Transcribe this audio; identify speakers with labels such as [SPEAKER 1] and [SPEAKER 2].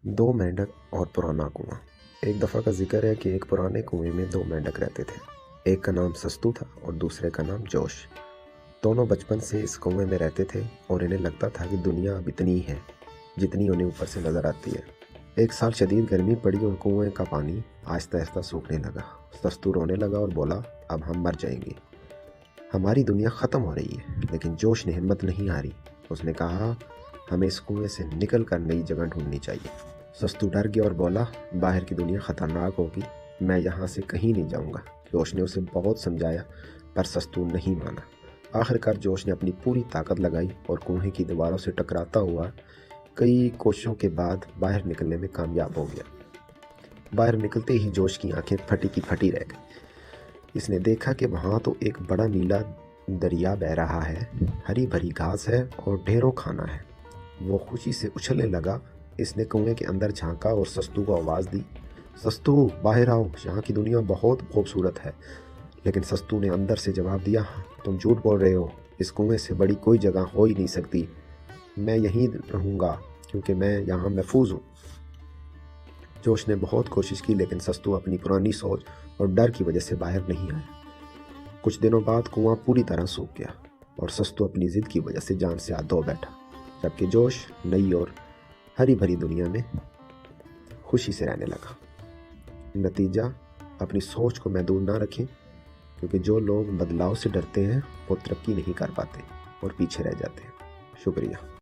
[SPEAKER 1] दो मेंढक और पुराना कुआं। एक दफ़ा का जिक्र है कि एक पुराने कुएं में दो मेंढक रहते थे। एक का नाम सस्तू था और दूसरे का नाम जोश। दोनों बचपन से इस कुएं में रहते थे और इन्हें लगता था कि दुनिया अब इतनी है जितनी उन्हें ऊपर से नज़र आती है। एक साल शदीद गर्मी पड़ी और कुएं का पानी आहिस्ता आहिस्ता सूखने लगा। सस्तू रोने लगा और बोला, अब हम मर जाएंगे, हमारी दुनिया ख़त्म हो रही है। लेकिन जोश ने हिम्मत नहीं हारी। उसने कहा, हमें इस कुएं से निकल कर नई जगह ढूंढनी चाहिए। सस्तू डर गया और बोला, बाहर की दुनिया ख़तरनाक होगी, मैं यहाँ से कहीं नहीं जाऊँगा। जोश ने उसे बहुत समझाया पर सस्तू नहीं माना। आखिरकार जोश ने अपनी पूरी ताकत लगाई और कुएं की दीवारों से टकराता हुआ कई कोशिशों के बाद बाहर निकलने में कामयाब हो गया। बाहर निकलते ही जोश की आंखें फटी की फटी रह गई। इसने देखा कि वहाँ तो एक बड़ा नीला दरिया बह रहा है, हरी भरी घास है और ढेरों खाना है। वो खुशी से उछलने लगा। इसने कुएं के अंदर झांका और सस्तू को आवाज़ दी, सस्तू बाहर आओ, यहाँ की दुनिया बहुत खूबसूरत है। लेकिन सस्तू ने अंदर से जवाब दिया, तुम झूठ बोल रहे हो, इस कुएं से बड़ी कोई जगह हो ही नहीं सकती। मैं यहीं रहूँगा क्योंकि मैं यहाँ महफूज हूँ। जोश ने बहुत कोशिश की लेकिन सस्तू अपनी पुरानी सोच और डर की वजह से बाहर नहीं आया। कुछ दिनों बाद कुआं पूरी तरह सूख गया और सस्तू अपनी जिद की वजह से जान से हाथ धो बैठा, जबकि जोश नई और हरी भरी दुनिया में खुशी से रहने लगा। नतीजा, अपनी सोच को महदूद ना रखें, क्योंकि जो लोग बदलाव से डरते हैं वो तरक्की नहीं कर पाते और पीछे रह जाते हैं। शुक्रिया।